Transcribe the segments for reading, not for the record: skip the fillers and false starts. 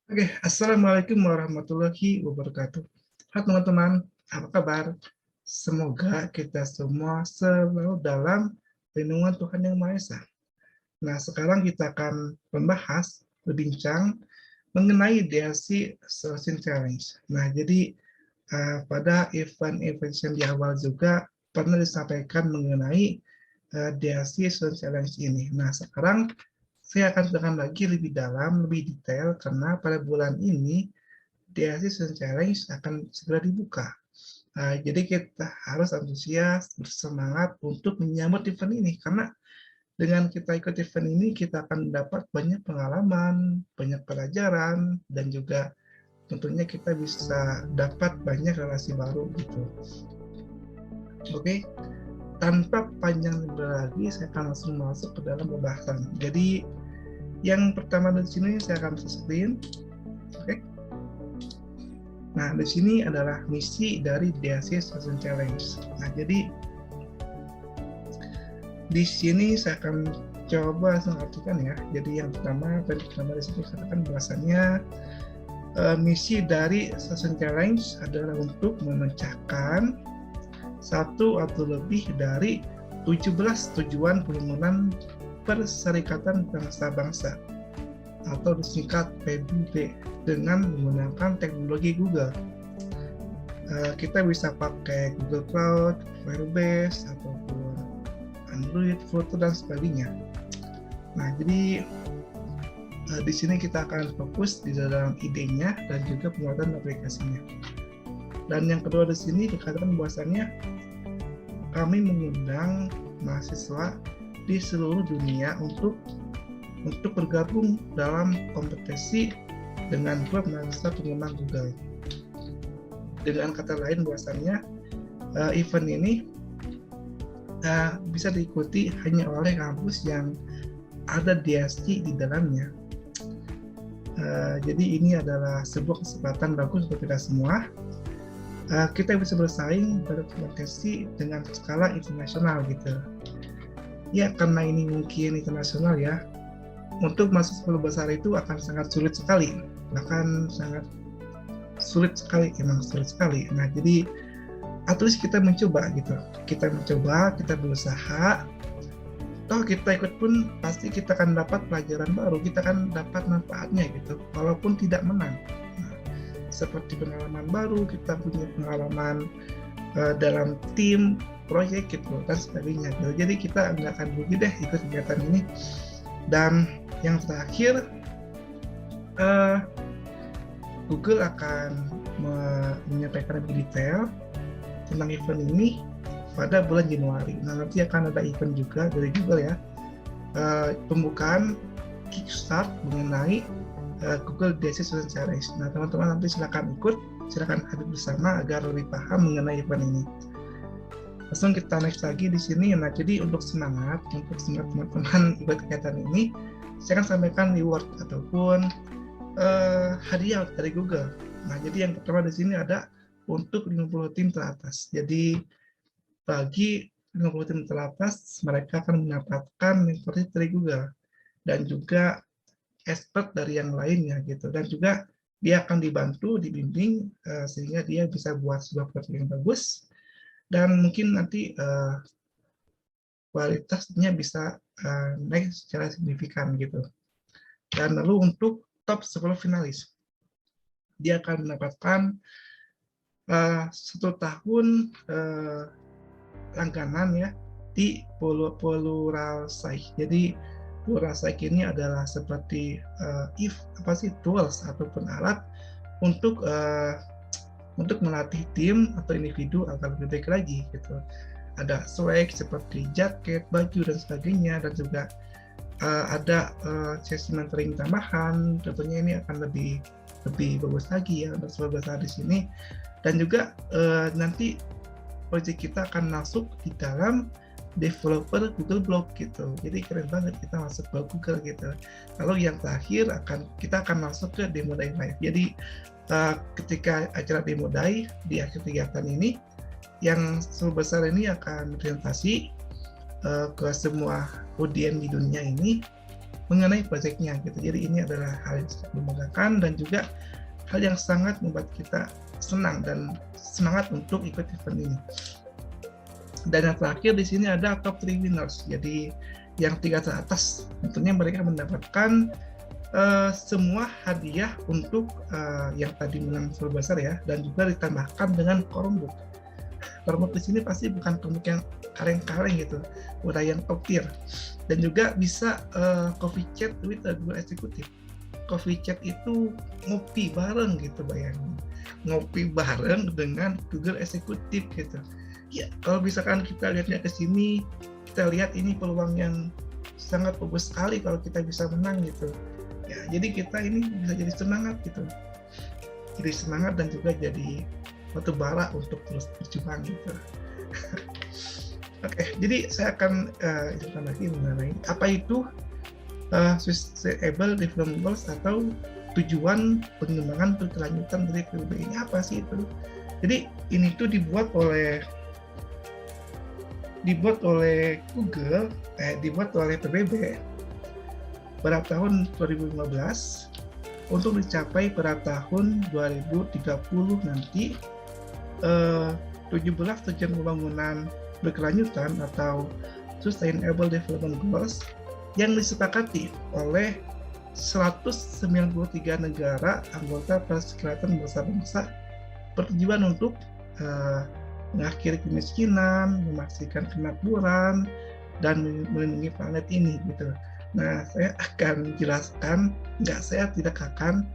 Oke, Assalamualaikum warahmatullahi wabarakatuh. Halo teman-teman, apa kabar? Semoga kita semua selalu dalam lindungan Tuhan Yang Maha Esa. Nah, sekarang kita akan membahas, berbincang mengenai DLC Solution Challenge. Nah, jadi pada event-event yang di awal juga pernah disampaikan mengenai DLC Solution Challenge ini. Nah, sekarang saya akan tekan lagi lebih dalam, lebih detail, karena pada bulan ini DLC Student Challenge akan segera dibuka. Jadi kita harus antusias, bersemangat untuk menyambut event ini, karena dengan kita ikut event ini, kita akan mendapat banyak pengalaman, banyak pelajaran, dan juga tentunya kita bisa dapat banyak relasi baru gitu. Oke, tanpa panjang lebar lagi, saya akan langsung masuk ke dalam pembahasan. Jadi yang pertama di sini saya akan screen. Oke. Nah, di sini adalah misi dari DLC Solution Challenge. Nah, jadi di sini saya akan coba langsung artikan ya. Jadi yang pertama di sini katakan bahwasannya misi dari Solution Challenge adalah untuk memecahkan satu atau lebih dari 17 tujuan pembangunan Perserikatan Bangsa-Bangsa atau disingkat PBB dengan menggunakan teknologi Google. Kita bisa pakai Google Cloud, Firebase, ataupun Android, foto, dan sebagainya. Nah, jadi di sini kita akan fokus di dalam idenya dan juga pembuatan aplikasinya. Dan yang kedua di sini dikatakan bahwasannya kami mengundang mahasiswa di seluruh dunia untuk bergabung dalam kompetisi dengan klub mahasiswa pengembang Google. Dengan kata lain bahwasannya event ini bisa diikuti hanya oleh kampus yang ada DSC di dalamnya. Jadi ini adalah sebuah kesempatan bagus untuk kita semua. Kita bisa bersaing berkompetisi dengan skala internasional gitu. Ya, karena ini mungkin internasional ya, untuk masuk 10 besar itu akan sangat sulit sekali, bahkan sangat sulit sekali, emang sulit sekali. Nah, jadi at least kita mencoba gitu, kita berusaha, toh kita ikut pun pasti kita akan dapat pelajaran baru, kita akan dapat manfaatnya gitu, walaupun tidak menang. Nah, seperti pengalaman baru, kita punya pengalaman dalam tim, proyek gitu dan sebagainya gitu. Jadi kita nggak akan rugi deh ikut kegiatan ini. Dan yang terakhir, Google akan menyampaikan lebih detail tentang event ini pada bulan Januari. Nah, nanti akan ada event juga dari Google ya, pembukaan kickstart mengenai Google DLC Solution Challenge. Nah, teman-teman nanti silakan ikut, silakan hadir bersama agar lebih paham mengenai event ini. Langsung kita next lagi di sini. Nah, jadi untuk semangat teman-teman ikut kegiatan ini, saya akan sampaikan reward ataupun hadiah dari Google. Nah, jadi yang pertama di sini ada untuk 50 tim teratas. Jadi bagi 50 tim teratas, mereka akan mendapatkan mentorship dari Google dan juga expert dari yang lainnya gitu. Dan juga dia akan dibantu, dibimbing sehingga dia bisa buat sebuah project yang bagus. Dan mungkin nanti kualitasnya bisa naik secara signifikan gitu. Dan lalu untuk top 10 finalis, dia akan mendapatkan 1 tahun langganan ya di Pluralsight. Jadi Pluralsight ini adalah seperti tools ataupun alat untuk melatih tim atau individu agar lebih baik lagi gitu. Ada swag seperti jaket, baju dan sebagainya, dan juga ada sesi mentoring tambahan. Tentunya ini akan lebih bagus lagi ya untuk sebuah besar di sini. Dan juga nanti proyek kita akan masuk di dalam developer Google Blog gitu. Jadi keren banget kita masuk ke Google gitu. Lalu yang terakhir kita akan masuk ke Demo Day Live. Jadi ketika acara Demo Day di akhir kegiatan ini, yang sebesar ini akan presentasi ke semua UDM di dunia ini mengenai proyeknya gitu. Jadi ini adalah hal yang sangat membanggakan dan juga hal yang sangat membuat kita senang dan semangat untuk ikut event ini. Dan yang terakhir di sini ada top 3 winners. Jadi yang 3 teratas tentunya mereka mendapatkan semua hadiah untuk yang tadi menang besar ya, dan juga ditambahkan dengan Chromebook. Chromebook di sini pasti bukan Chromebook yang kaleng-kaleng gitu, udah yang top tier. Dan juga bisa coffee chat with a Google Executive. Coffee chat itu ngopi bareng gitu, bayangin. Ngopi bareng dengan Google Executive gitu. Ya, kalau misalkan kita lihatnya ke sini, kita lihat ini peluang yang sangat bagus sekali kalau kita bisa menang gitu. Ya, jadi kita ini bisa jadi semangat gitu. Jadi semangat dan juga jadi batu bara untuk terus berjuang gitu. Oke, jadi saya akan ceritakan lagi mengenai apa itu Sustainable Development Goals atau tujuan pengembangan berkelanjutan dari PBB ini apa sih itu? Jadi ini tuh dibuat oleh Google, dibuat oleh PBB pada tahun 2015 untuk dicapai pada tahun 2030 nanti 17 tujuan pembangunan berkelanjutan atau Sustainable Development Goals yang disepakati oleh 193 negara anggota Perserikatan Bangsa-Bangsa bertujuan untuk mengakhiri kemiskinan, memastikan kemakmuran, dan melindungi planet ini gitu. Nah, saya akan jelaskan, saya tidak akan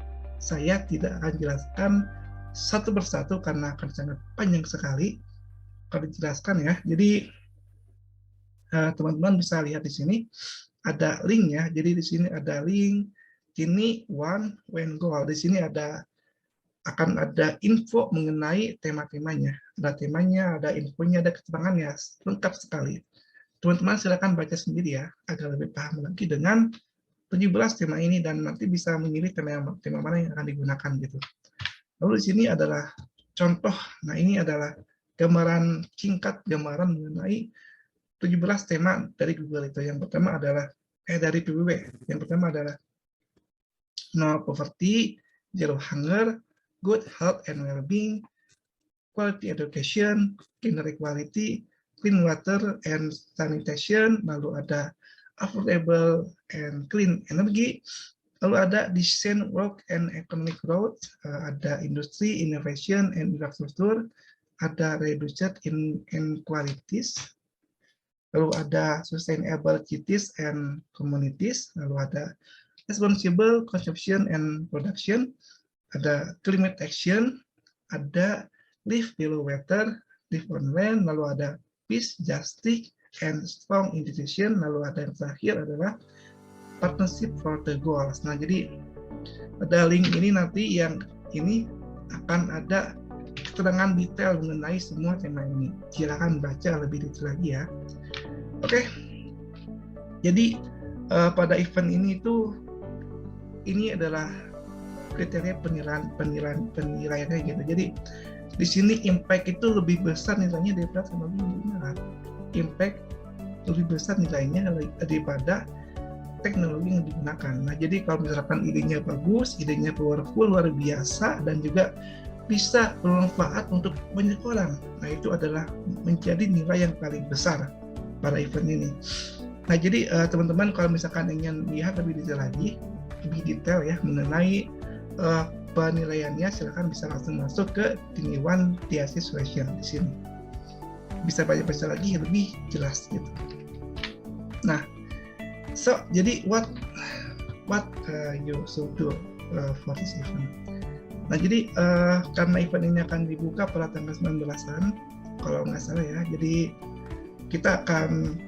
jelaskan satu persatu karena akan sangat panjang sekali kalau dijelaskan ya. Jadi teman-teman bisa lihat di sini ada link ya. Jadi di sini ada link ini one when goal. Di sini akan ada info mengenai tema-temanya. Ada temanya, ada infonya, ada keterangannya, lengkap sekali. Teman-teman silakan baca sendiri ya, agar lebih paham lagi dengan 17 tema ini dan nanti bisa memilih tema mana yang akan digunakan gitu. Lalu di sini adalah contoh. Nah, ini adalah gambaran singkat, gambaran mengenai 17 tema dari Google itu. Yang pertama adalah dari PBB. Yang pertama adalah no poverty, zero hunger, good health and well-being, quality education, gender equality, clean water and sanitation, lalu ada affordable and clean energy, lalu ada design, work and economic growth, ada industry, innovation and infrastructure, ada reduced inequalities, lalu ada sustainable cities and communities, lalu ada responsible consumption and production, ada climate action, ada live below water, live on land, lalu ada peace, justice, and strong institution, lalu ada yang terakhir adalah partnership for the goals. Nah, jadi pada link ini nanti yang ini akan ada keterangan detail mengenai semua tema ini. Silakan baca lebih detail lagi ya. Oke, jadi pada event ini ini adalah kriteria penilaiannya gitu. Jadi di sini impact itu lebih besar nilainya daripada teknologi yang digunakan. Impact lebih besar nilainya daripada teknologi yang digunakan. Nah, jadi kalau misalkan idenya bagus, idenya powerful, luar biasa, dan juga bisa bermanfaat untuk banyak orang, nah itu adalah menjadi nilai yang paling besar pada event ini. Nah, jadi teman-teman kalau misalkan ingin lihat lebih detail ya mengenai penilaiannya, silakan bisa langsung masuk ke Tiniwan Thesis Question di sini. Bisa baca-baca lagi lebih jelas gitu. Nah, jadi what you should do for this event. Nah, jadi karena event ini akan dibuka pada tanggal 19-an kalau nggak salah ya. Jadi kita akan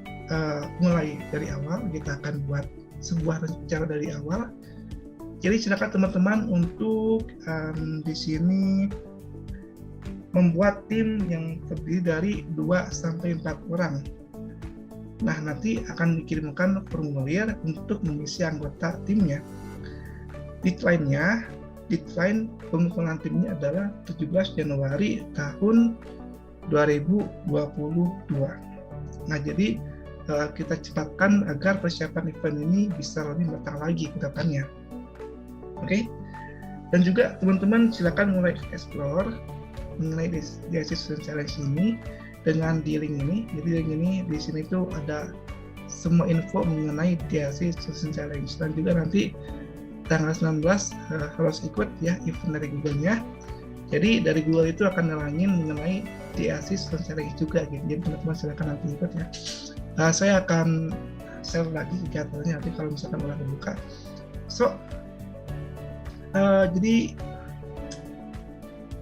mulai dari awal, kita akan buat sebuah rencana dari awal. Jadi silakan teman-teman untuk di sini membuat tim yang terdiri dari 2-4 orang. Nah, nanti akan dikirimkan formulir untuk mengisi anggota timnya. Deadline pengumpulan timnya adalah 17 Januari tahun 2022. Nah, jadi kita cepatkan agar persiapan event ini bisa lebih matang lagi ke depannya. Oke? Dan juga teman-teman silakan mulai explore mengenai DIC Student Challenge ini dengan di link ini. Jadi link ini di sini tuh ada semua info mengenai DIC Student Challenge, dan juga nanti tanggal 19 harus ikut ya event dari Google-nya. Jadi dari Google itu akan nerangin mengenai DIC Student Challenge juga gitu. Jadi teman-teman silakan nanti ikut ya. Saya akan share lagi jadwalnya nanti kalau misalkan udah dibuka. So jadi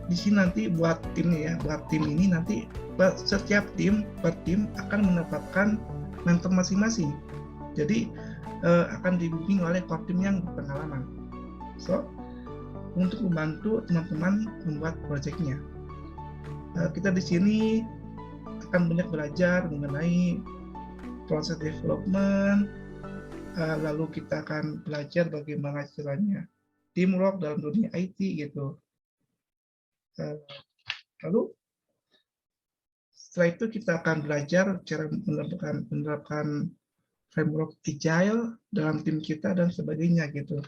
di sini nanti buat timnya ya, buat tim ini nanti setiap tim per tim akan mendapatkan mentor masing-masing. Jadi akan dibimbing oleh core tim yang berpengalaman. So untuk membantu teman-teman membuat proyeknya, kita di sini akan banyak belajar mengenai proses development, lalu kita akan belajar bagaimana caranya teamwork dalam dunia IT gitu. Lalu setelah itu kita akan belajar cara menerapkan framework agile dalam tim kita dan sebagainya gitu.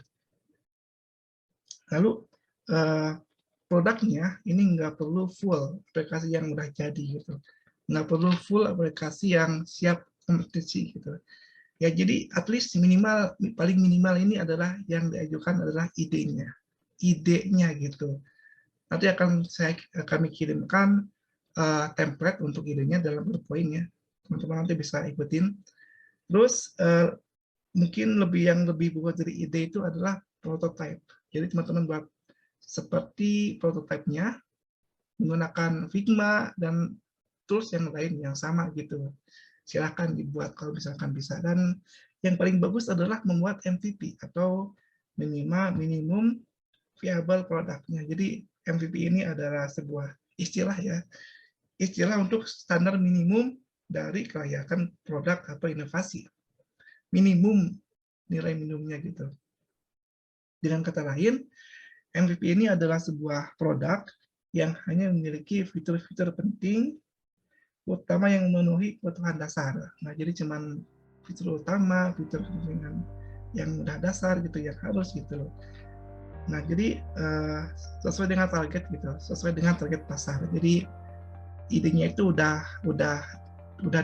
Lalu produknya ini nggak perlu full aplikasi yang udah jadi gitu, nggak perlu full aplikasi yang siap kompetisi gitu ya. Jadi at least paling minimal ini adalah yang diajukan adalah idenya gitu. Nanti akan kami kirimkan template untuk idenya dalam PowerPoint ya, teman-teman nanti bisa ikutin. Terus mungkin yang lebih buat dari ide itu adalah prototype. Jadi teman-teman buat seperti prototype-nya menggunakan Figma dan tools yang lain yang sama gitu. Silahkan dibuat kalau misalkan bisa. Dan yang paling bagus adalah membuat MVP atau minimum viable produknya. Jadi MVP ini adalah sebuah istilah ya, istilah untuk standar minimum dari kelayakan produk atau inovasi. Minimum, nilai minimumnya gitu. Dengan kata lain, MVP ini adalah sebuah produk yang hanya memiliki fitur-fitur penting utama yang memenuhi kebutuhan dasar. Nah, jadi cuman fitur utama, fitur yang udah dasar gitu yang harus gitu loh. Nah, jadi sesuai dengan target gitu, sesuai dengan target pasar. Jadi idenya itu udah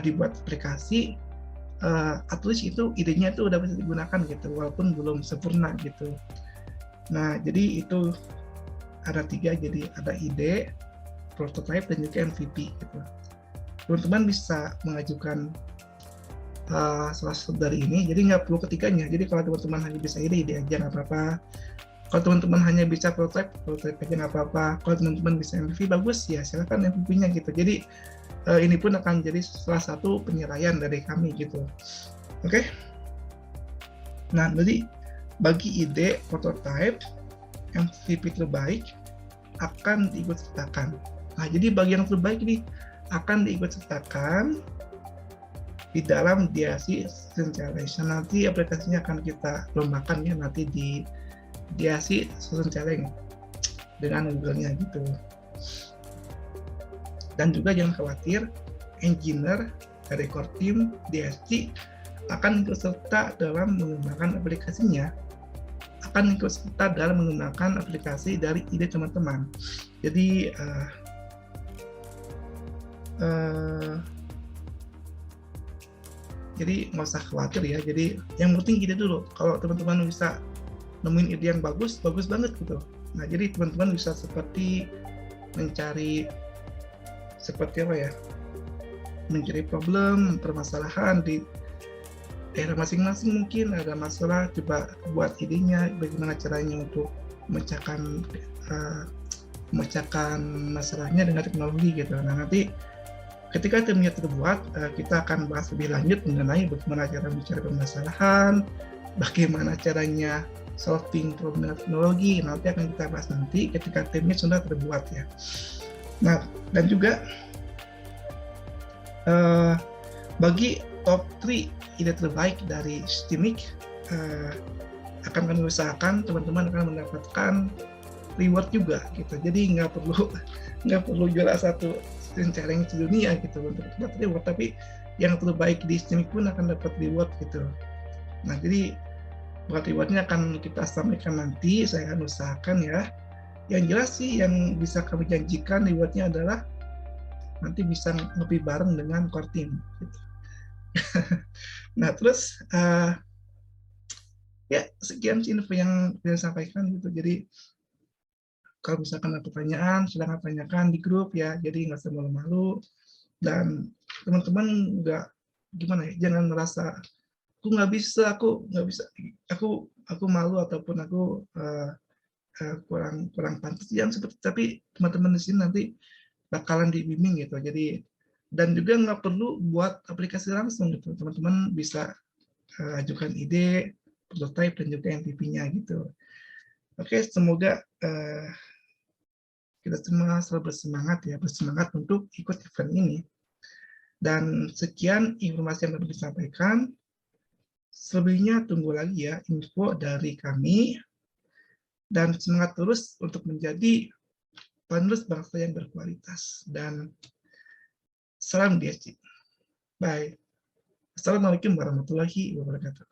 dibuat aplikasi, at least itu idenya itu udah bisa digunakan gitu, walaupun belum sempurna gitu. Nah, jadi itu ada 3, jadi ada ide, prototype, dan juga MVP gitu. Teman-teman bisa mengajukan salah satu dari ini, jadi nggak perlu ketiganya. Jadi kalau teman-teman hanya bisa ide aja nggak apa-apa. Kalau teman-teman hanya bisa prototype aja nggak apa-apa. Kalau teman-teman bisa MVP bagus ya silakan MVP-nya gitu. Jadi ini pun akan jadi salah satu penilaian dari kami gitu. Oke? Nah, jadi bagi ide prototype, MVP terbaik akan diikutsertakan. Nah, jadi bagi yang terbaik ini akan diikutsertakan di dalam DIC Student Challenge. Nanti aplikasinya akan kita lombakan ya nanti di DIC Student Challenge dengan Google-nya gitu. Dan juga jangan khawatir, engineer dari core team DIC akan ikut serta dalam mengembangkan aplikasinya, akan ikut serta dalam menggunakan aplikasi dari ide teman-teman. Jadi jadi nggak usah khawatir ya. Jadi yang penting ide dulu. Kalau teman-teman bisa nemuin ide yang bagus banget gitu. Nah, jadi teman-teman bisa seperti mencari mencari problem, permasalahan di daerah masing-masing. Mungkin ada masalah, coba buat idenya bagaimana caranya untuk memecahkan masalahnya dengan teknologi gitu. Nah, nanti ketika timnya terbuat, kita akan bahas lebih lanjut mengenai bagaimana cara mencari permasalahan, bagaimana caranya solving problem teknologi. Nanti akan kita bahas nanti ketika timnya sudah terbuat ya. Nah, dan juga bagi top 3 ide terbaik dari STEAMIC, akan kami usahakan teman-teman akan mendapatkan reward juga gitu. Jadi nggak perlu juara satu Student Challenge dunia gitu untuk dapat reward, tapi yang terbaik di STEMIC pun akan dapat reward gitu. Nah, jadi buat rewardnya akan kita sampaikan nanti, saya akan usahakan ya. Yang jelas sih yang bisa kami janjikan rewardnya adalah nanti bisa ngopi bareng dengan core team. Gitu. Nah, terus ya sekian sih info yang saya sampaikan gitu. Jadi kalau misalkan ada pertanyaan, silahkan tanyakan di grup ya. Jadi nggak usah malu-malu. Dan teman-teman nggak gimana ya, jangan merasa aku nggak bisa, aku malu ataupun aku kurang kurang pantas. Jangan seperti, tapi teman-teman di sini nanti bakalan dibimbing gitu. Jadi dan juga nggak perlu buat aplikasi langsung gitu. Teman-teman bisa ajukan ide, prototype dan juga MVP-nya gitu. Oke, semoga kita semua selalu bersemangat untuk ikut event ini. Dan sekian informasi yang dapat disampaikan. Selebihnya tunggu lagi ya info dari kami. Dan semangat terus untuk menjadi penerus bangsa yang berkualitas. Dan salam DSC. Bye. Assalamualaikum warahmatullahi wabarakatuh.